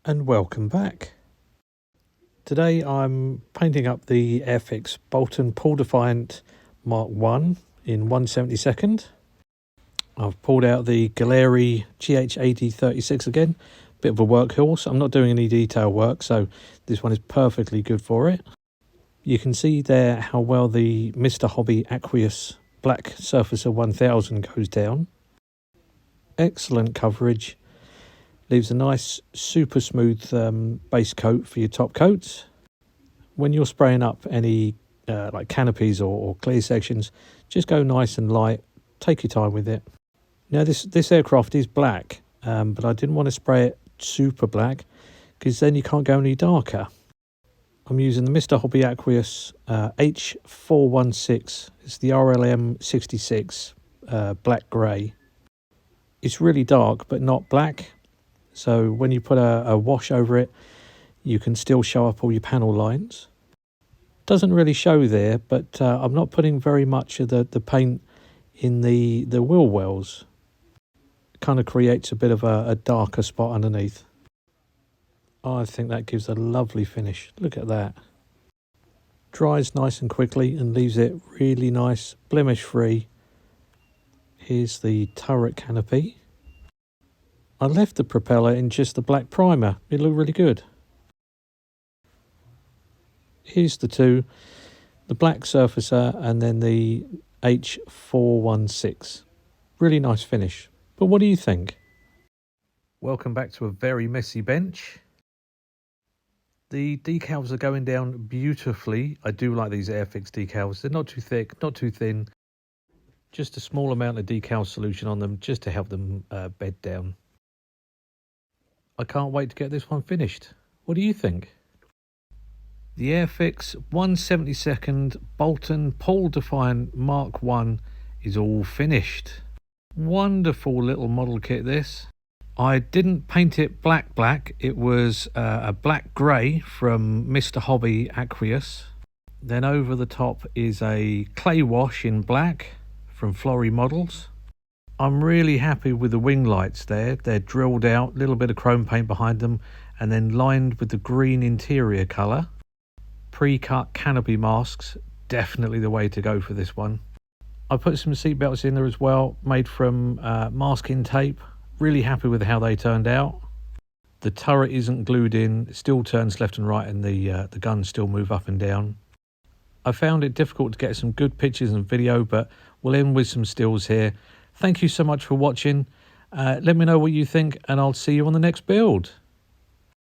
And welcome back. Today I'm painting up the Airfix Boulton Defiant Mark 1 in 1/72. I've pulled out the Galeri GH8036 again, bit of a workhorse. I'm not doing any detail work, so this one is perfectly good for it. You can see there how well the Mr Hobby Aqueous Black Surfacer 1000 goes down. Excellent coverage. Leaves a nice super smooth base coat for your top coats. When you're spraying up any like canopies or clear sections, just go nice and light. Take your time with it. Now this aircraft is black, but I didn't want to spray it super black because then you can't go any darker. I'm using the Mr Hobby Aqueous H416. It's the RLM 66 black grey. It's really dark but not black, so when you put a wash over it, you can still show up all your panel lines. Doesn't really show there, but I'm not putting very much of the paint in the wheel wells. It kind of creates a bit of a darker spot underneath. I think that gives a lovely finish. Look at that. Dries nice and quickly and leaves it really nice, blemish free. Here's the turret canopy. I left the propeller in just the black primer. It looked really good. Here's the two, the black surfacer and then the H416. Really nice finish. But what do you think? Welcome back to a very messy bench. The decals are going down beautifully. I do like these Airfix decals. They're not too thick, not too thin. Just a small amount of decal solution on them just to help them bed down. I can't wait to get this one finished. What do you think? The Airfix 1/72 Boulton Defiant Mark 1 is all finished. Wonderful little model kit this. I didn't paint it black. It was a black grey from Mr Hobby Aqueous. Then over the top is a clay wash in black from Flory Models. I'm really happy with the wing lights there. They're drilled out, little bit of chrome paint behind them, and then lined with the green interior colour. Pre-cut canopy masks, definitely the way to go for this one. I put some seat belts in there as well, made from masking tape. Really happy with how they turned out. The turret isn't glued in, it still turns left and right, and the guns still move up and down. I found it difficult to get some good pictures and video, but we'll end with some stills here. Thank you so much for watching. Let me know what you think, and I'll see you on the next build.